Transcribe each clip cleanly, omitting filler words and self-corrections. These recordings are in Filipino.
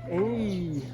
Ay.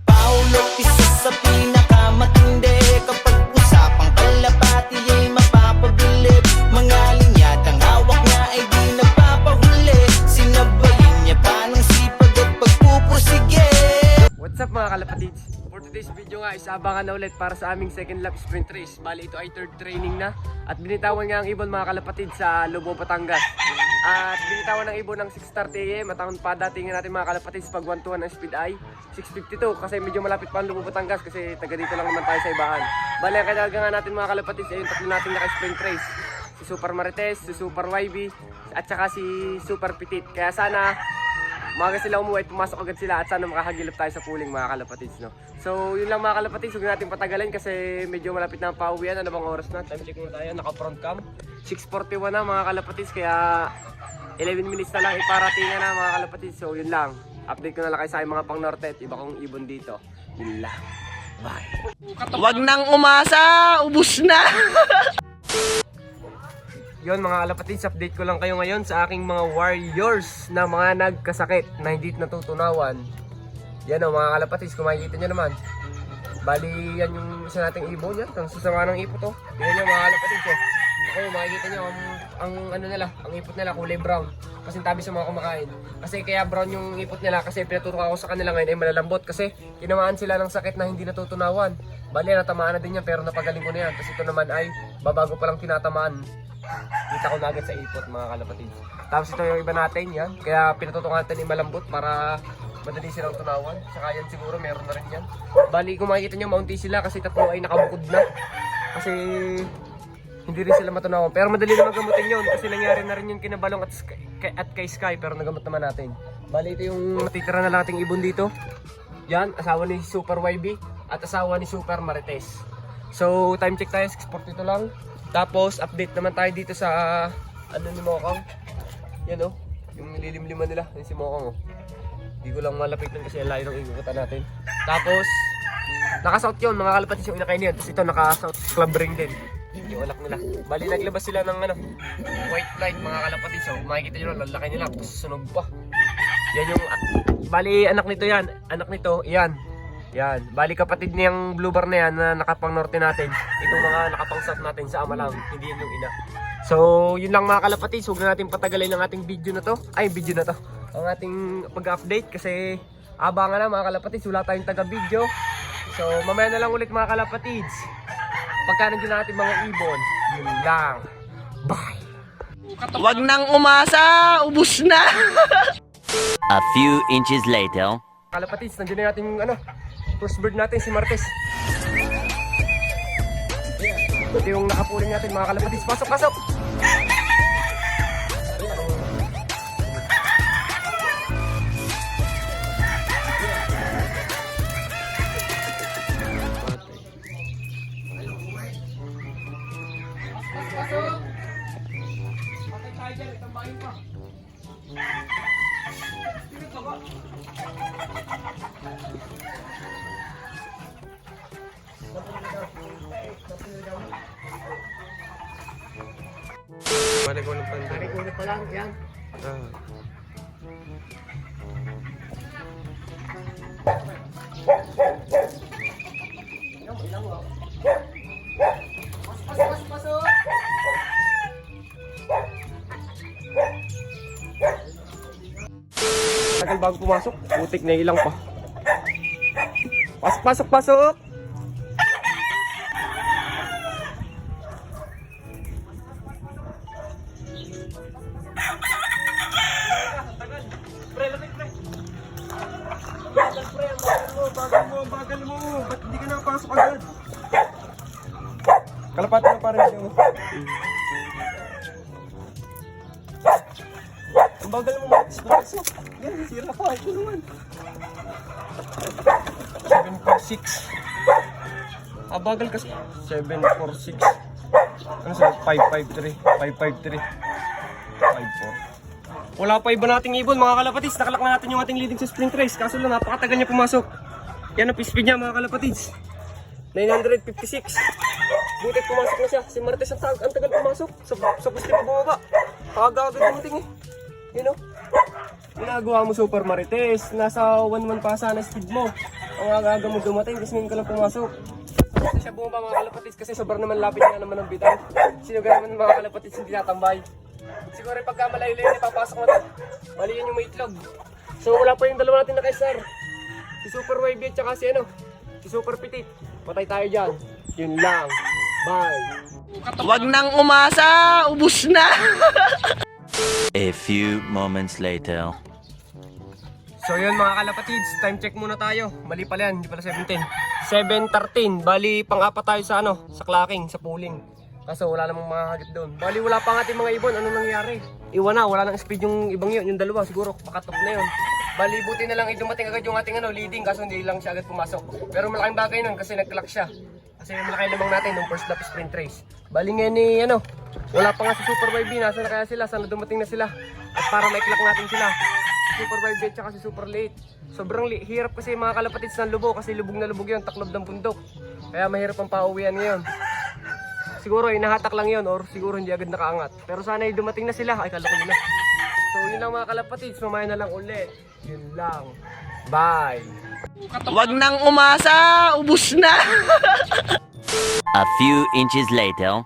Paulo, isa sa pinakamatindi. Kapag usapang kalapati ay mapapabilib. Mga linyadang hawak niya ay di nagpapahuli. Sinabayin niya pa ng sipag at pagpupursige. What's up mga kalapatids? For today's video nga is abangan na ulit para sa aming second lap sprint race. Bali ito ay third training na. At binitawan nga ang ibon mga kalapatids sa Lobo, Batangas. At binitawan ng ibon ng 6:30 AM. At ang padatingin natin mga kalapatids pag 1-2 ang speed ay 6:52. Kasi medyo malapit pa ang Lobo, Batangas kasi taga dito lang naman tayo sa ibaan. Bali ang kailangan nga natin mga kalapatids ay yung tatlo natin naka-sprint race. Si Super Marites, si Super YB at saka si Super Petit. Kaya sana umaga sila umuwi at pumasok agad sila at sana makahagilap tayo sa pooling mga kalapatids, no? So yun lang mga kalapatids, huwag natin patagalin kasi medyo malapit na ang pauwian. Ano bang oras na? Time check muna tayo, naka front cam 6:41 na mga kalapatids, kaya 11 minutes na lang iparatingan na mga kalapatids. So yun lang, update ko na lang kayo sa aking mga pang norte at iba kong ibon dito. Yun lang, bye. Wag nang umasa, ubus na. Yun mga kalapatids, update ko lang kayo ngayon sa aking mga warriors na mga nagkasakit na hindi natutunawan. Yan o mga kalapatids, kung makikita nyo naman. Bali yan yung isa nating ibon yan, ang sasama ng ipot o. Tingnan nyo mga kalapatids o. Okay, makikita nyo ang ano nila, ang ipot nila kulay brown. Kasi tabi sa mga kumakain. Kasi kaya brown yung ipot nila kasi pinatutukan ko sa kanila ngayon ay malalambot. Kasi tinamaan sila ng sakit na hindi natutunawan. Bali natamaan na din yan pero napagaling ko na yan. Kasi ito naman ay babago pa lang tinatamaan. Kita ko na agad sa ipot mga kalapatids. Tapos ito yung iba natin yan. Kaya pinatutukan natin yung malambot para madali silang tunawan. Saka yan siguro meron na rin yan. Bali kung makikita nyo maunti sila kasi tatlo ay nakabukod na. Kasi hindi rin sila matunawan. Pero madali naman gamutin yun. Kasi nangyari na rin yung kinabalong at kay Sky. Pero nagamot naman natin. Bali ito yung matitira na lang ating ibon dito. Yan, asawa ni Super YB at asawa ni Super Marites. So time check tayo, 6:42 lang. Tapos update naman tayo dito sa ano ni Mokang. Yan o, yung nililimliman nila, yun si Mokang o. Hindi ko lang malapitan kasi layo ng igugutan natin. Tapos naka-south yun mga kalapatids yung inakay niya. Tapos ito naka-south club ring din yung alak nila. Bali naglabas sila ng ano, white light mga kalapatids. So makikita nyo lang, lalaki nila. Tapos sunog pa. Yan yung, bali anak nito yan. Anak nito, yan. Yan, bali kapatid niyang blue bar na yan na nakapang norte natin. Itong mga nakapang south natin sa ama lang, hindi yan yung ina. So yun lang mga kalapatids, huwag na natin patagalin ang ating video na to. Ay, video na to, ang ating pag-update kasi abangan na mga kalapatids, wala tayong taga-video. So mamaya na lang ulit mga kalapatids pagka nandiyan natin mga ibon. Yun lang, bye. Wag nang umasa, ubus na. A few inches later. Kalapatids, nandiyan na natin yung ano, first bird natin si Martes. Ito yung nakapuling natin mga kalapatids. Pasok, pasok! Balik ko ng panda. Balik ko na pa lang, yan. Pasok! Tagal bago pumasok, putik na ilang pa. Pasok, pasok! Bagal mo, ba't hindi ka nakapasok agad? Kalapati na pa rin siya. Ang bagal mo, Max. Yan, sira pa. Ito naman. 746. Bagal kasi. 746. Ano sa 553? 553. 54. Wala pa iba nating ibon mga kalapatids. Nakalak na natin yung ating leading sa sprint race. Kaso lang napakatagal niya pumasok. Yan ang speed niya mga kalapatids. 956. Butit pumasok na siya. Si Martes ang tagal pumasok. Sa pasti pa bumaba. Aga-agad dumating eh. You know? Ginagawa mo super marites. Nasa 1-1 pa sana speed mo. Ang aga mo dumating kasi ngayon ka lang pumasok. Kasi siya bumaba mga kalapatis kasi sobrang naman lapit nga naman ng bitaw. Sino ka naman mga kalapatis hindi natambay. Siguro pagka malayo-layo na ipapasok mo ito. Mali yun yung may itlog. So wala pa yung dalawa natin na kay sir. Si Super YB at saka si ano, si Super Petit. Patay tayo dyan. Yun lang. Bye. Wag nang umasa, ubus na. A few moments later. So yun mga kalapatids, time check muna tayo. Mali pala yan, hindi pala 17. 7:13, bali pang-apat tayo sa ano, sa clacking, sa pooling. Kaso wala namang mga hagit doon. Bali wala pa nga ating mga ibon, ano nangyari? Iwan na, wala nang speed yung ibang yun, yung dalawa siguro, pakatok na yun. Bali buti na lang dumating agad yung ating ano, leading, kaso hindi lang siya agad pumasok. Pero malaking bagay nun kasi nag-clock siya. Kasi malaki lamang natin nung first lap sprint race. Bali ngayon ni ano, wala pa nga si Super YB, nasa na kaya sila, sana dumating na sila. At para ma-clock natin sila. Super YB at saka si Super Late. Sobrang hirap kasi mga kalapatids ng lubo kasi lubog na lubog yun, taklob ng bundok. Kaya mahirap ang pauwian ngayon. Siguro inahatak lang yun or siguro hindi agad nakaangat. Pero sana dumating na sila, ay kalako nila. So yun lang mga kalapatids, mamaya na lang ulit. Yun lang. Bye! Wag nang umasa, ubus na. A few inches later.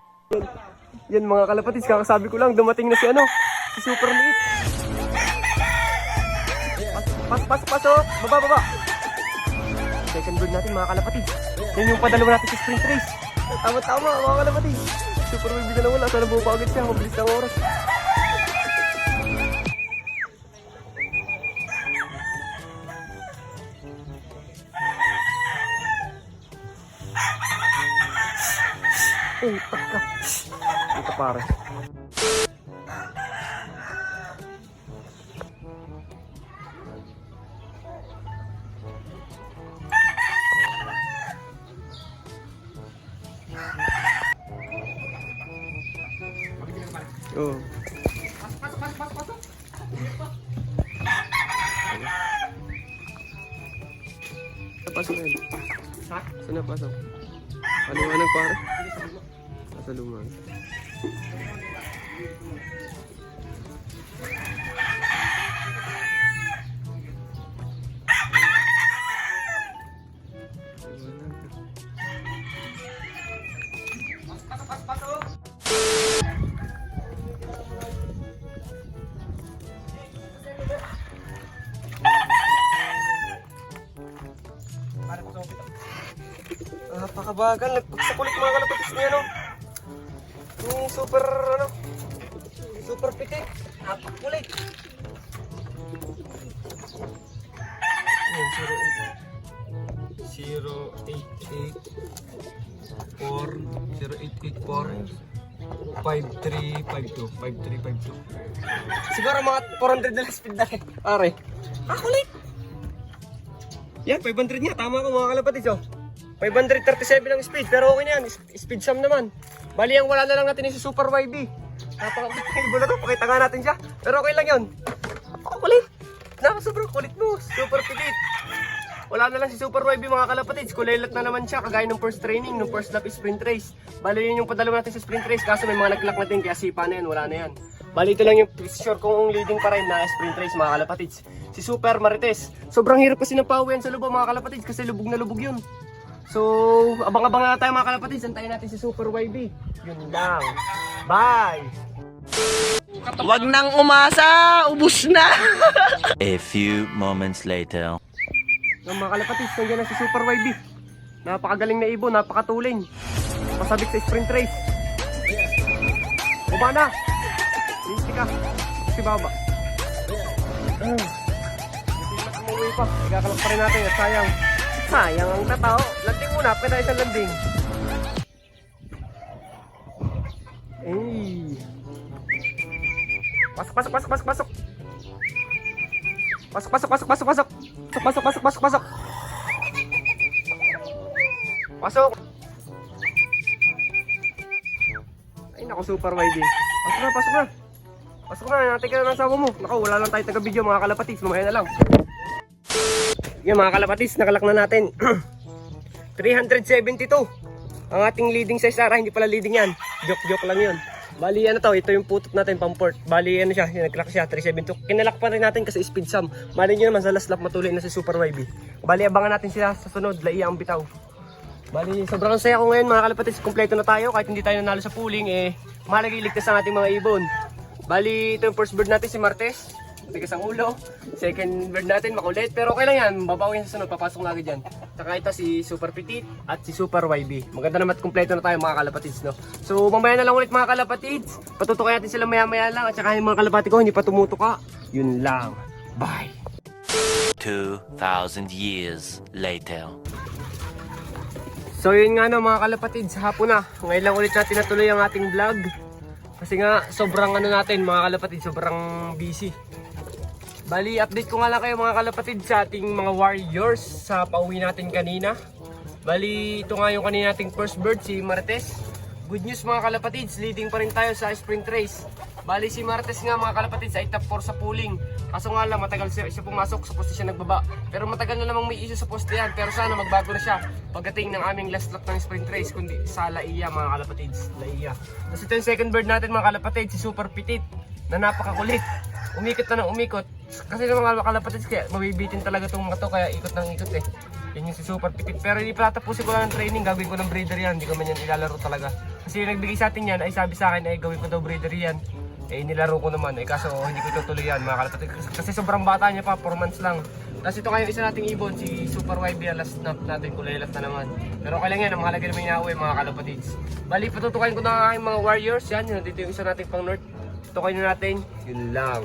Yan mga kalapatids, kakasabi ko lang, dumating na si ano, si Super Late. Pasok! Baba! Second bird natin mga kalapatids. Yan yung padalawa natin sa sprint race. Tama mga kalapatids. Super YB na wala, sana buo pa agad siya, mabilis ng oras. Taka. Ito pare. Oh. Pasok. Pasok yan. Ha? Saan na pasok? Paliwanag pare? Sa luman. Pasok! Napakabagal, nagpagsakulit mga kalapatids niya, no? Yung super, ano? Super pitik. Napakulit. Ayan, 5352. Siguro mga 400 na lang speed na rin. Pare. Kulit! Yan, 500 niya. Tama ko mga kalapatids, oh. 537 ang speed, pero okay na yan. Speed sum naman. Bali, ang wala na lang natin yung si Super YB. Napaka-ibo na to, pakita nga natin siya. Pero okay lang yun. Kulit. Sobrang kulit mo. Super pilit. Wala na lang si Super YB mga kalapatids. Kulilat na naman siya, kagaya ng first training, ng first lap sprint race. Bali, yun yung padalawa natin sa sprint race. Kaso may mga nag-clock natin, kaya sipa na yan, wala na yan. Bali, ito lang yung sure kung leading pa rin na sprint race mga kalapatids. Si Super Marites. Sobrang hirap kasi ng pauwian sa lubog mga kalapatids kasi lubog na lubog yun. So, abang-abang na tayo mga kalapatids. Antayin natin si Super YB. Yun lang. Bye! Wag nang umasa, ubus na. A few moments later. Ng mga kalapatids, nandiyan na si Super YB. Napakagaling na ibon, napakatuling. Pasabik sa sprint race. Baba na! Hindi ka. Si Baba. Hindi na umuwi pa. Ikakalak pa rin natin at sayang. Sayang ang tatao. Landing muna, pwede isang landing. Hey. Pasok. Pasok. Ay naku, Super YB. Pasok na, natin ka na ng asawa mo. Naku, wala lang tayo taga-video mga kalapatids. Mamaya na lang. Yan mga kalapatids, nakalak na natin. 372. Ang ating leading sa Sara, hindi pala leading yan. Joke lang yun. Bali ano to, ito yung putot natin pang port. Bali ano siya, nag-clock siya 372. Kinalak pa rin natin kasi speed sum. Bali nyo naman sa last lap matuloy na si Super YB. Bali abangan natin sila sa sunod, Laiya ang bitaw. Bali sobrang saya ko ngayon mga kalapatids, kompleto na tayo kahit hindi tayo nanalo sa pooling mahalaga iligtas ang ating mga ibon. Bali ito yung first bird natin si Martes. Tigas ang ulo. Second bird natin makulit. Pero okay lang yan. Babawi yan sa sunod. Papasok na agad yan. Saka ito si Super Petit at si Super YB. Maganda naman at kumpleto na tayo mga kalapatids, no? So mamaya na lang ulit mga kalapatids. Patutukan natin sila maya lang. At saka yung mga kalapati ko hindi pa tumutuka. Yun lang. Bye! 2,000 years later. So yun nga no mga kalapatids. Hapon na. Ngayon lang ulit natin natuloy ang ating vlog. Kasi nga sobrang ano natin mga kalapatids. Sobrang busy. Bali, update ko nga lang kayo mga kalapatid sa ating mga warriors sa pauwi natin kanina. Bali, ito nga yung kanina nating first bird, si Martes. Good news mga kalapatids, leading pa rin tayo sa sprint race. Bali, si Martes nga mga kalapatids ay top 4 sa pooling. Kaso nga lang, matagal siya pumasok, sa poste siya nagbaba. Pero matagal na namang may issue sa poste yan. Pero sana magbago na siya pagdating ng aming last lap ng sprint race, kundi sa Laiya mga kalapatids. Laiya. Tapos ito yung second bird natin mga kalapatids, si Super Petit, na napakakulit. Umikot na ng umikot. Kasi ng mga kalapatids kaya mabibitin talaga itong mga to, kaya ikot ng ikot eh. Yan yung si Super Petit. Pero hindi pa tapusin ko lang ng training, gagawin ko ng breeder yan. Hindi ko man yan ilalaro talaga. Kasi yung nagbigay sa atin yan ay sabi sa akin ay gawin ko daw breeder yan. Nilaro ko naman kaso hindi ko tutuloy yan mga kalapatids. Kasi sobrang bata niya pa, 4 months lang. Tapos ito kayo isa nating ibon, si Super YB, last snap natin, kulay last na naman. Pero okay lang yan, ang mahalaga naman yung mga kalapatids. Bali, patutukayin ko na ang mga warriors. Yan, yun, dito yung isa nating pang north. Tukayin na natin, yun lang.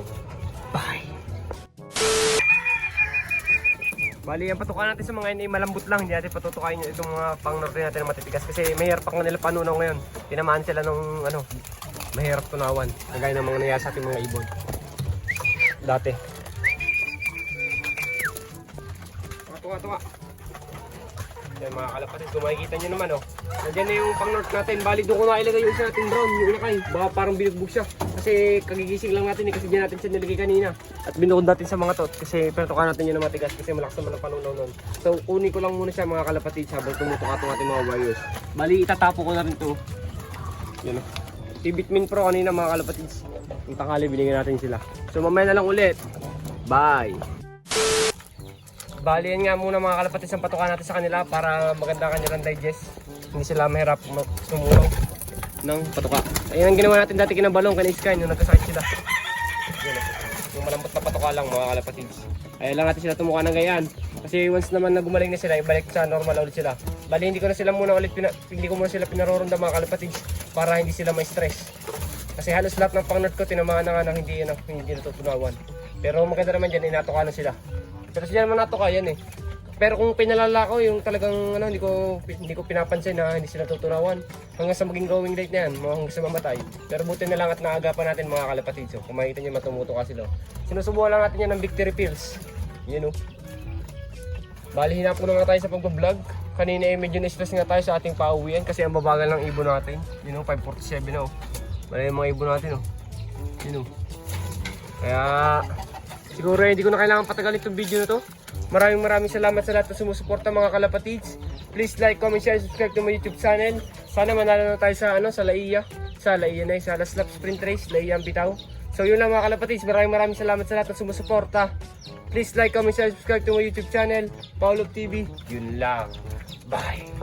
Bye! Bali, ang patukan natin sa mga yun ay malambot lang. Hindi natin patutukayin yung itong mga pang-norte natin na matitigas. Kasi mahirap pa nila panunaw ngayon. Tinamaan sila nung mahirap tunawan. Kagaya ng mga nangyari sa ating mga ibon. Dati. Tunga. Yan mga kalapatid, kung makikita nyo naman nandiyan na yung pang-north natin. Bali, doon ko na ilagay yung isa natin brown, yung inakay. Baka parang binugbog siya. Kasi kagigising lang natin kasi dyan natin siya nilagay kanina. At binukod natin sa mga tot kasi petukan natin yun ng matigas kasi malakas naman ang panunaw nun. So kunin ko lang muna siya mga kalapatid habang tumutuka itong ating mga warriors. Bali, itatapo ko na rin ito. Yan T-Bitmin Pro kanina mga kalapatids. Yung tanghali binigyan natin sila. So mamaya na lang ulit. Bye! Bali, yan nga muna mga kalapatids ang patukan natin sa kanila para maganda kanilang digest. Hindi sila mahirap sumulong ng patuka. Ayan ang ginawa natin dati kinabalong, kina-sky nung nagkasakit sila. Yan, yung malambot na patuka lang mga kalapatids. Kaya lang natin sila tumuka ng gayaan. Kasi once naman na gumaling na sila, ibalik sa normal ulit sila. Bali, hindi ko muna sila pinaroronda mga kalapatids para hindi sila may stress. Kasi halos lahat ng pang-north ko tinamaan na nga ng hindi natutunawan. Pero maganda naman dyan, inatuka na sila. Pero siya naman natuka yan Pero kung pinalala ko, yung talagang hindi ko pinapansin na hindi sila tutunawan. Hanggang sa maging going late na yan, hanggang sa mamatay. Pero buti na lang at naagapan natin mga kalapatids. Kung makikita nyo matumutuka sila. Sinusubukan lang natin yan ng victory pills. Yun Bali, hinapon na nga tayo sa pag-vlog. Kanina medyo na-stress nga tayo sa ating pauwian kasi ang babagal ng ibon natin. 5:47 na Bali yung mga ibon natin Yun Kaya siguro hindi ko na kailangan patagalin itong video na to. Maraming salamat sa lahat na sumusuporta mga kalapatids. Please like, comment, share, subscribe to my YouTube channel. Sana manalo na tayo sa sa Laiya. Sa last lap sprint race, Laiya ang bitaw. So yun lang mga kalapatids. Maraming salamat sa lahat na sumusuporta. Please like, comment, share, subscribe to my YouTube channel, Paulog TV. Yun lang. Bye!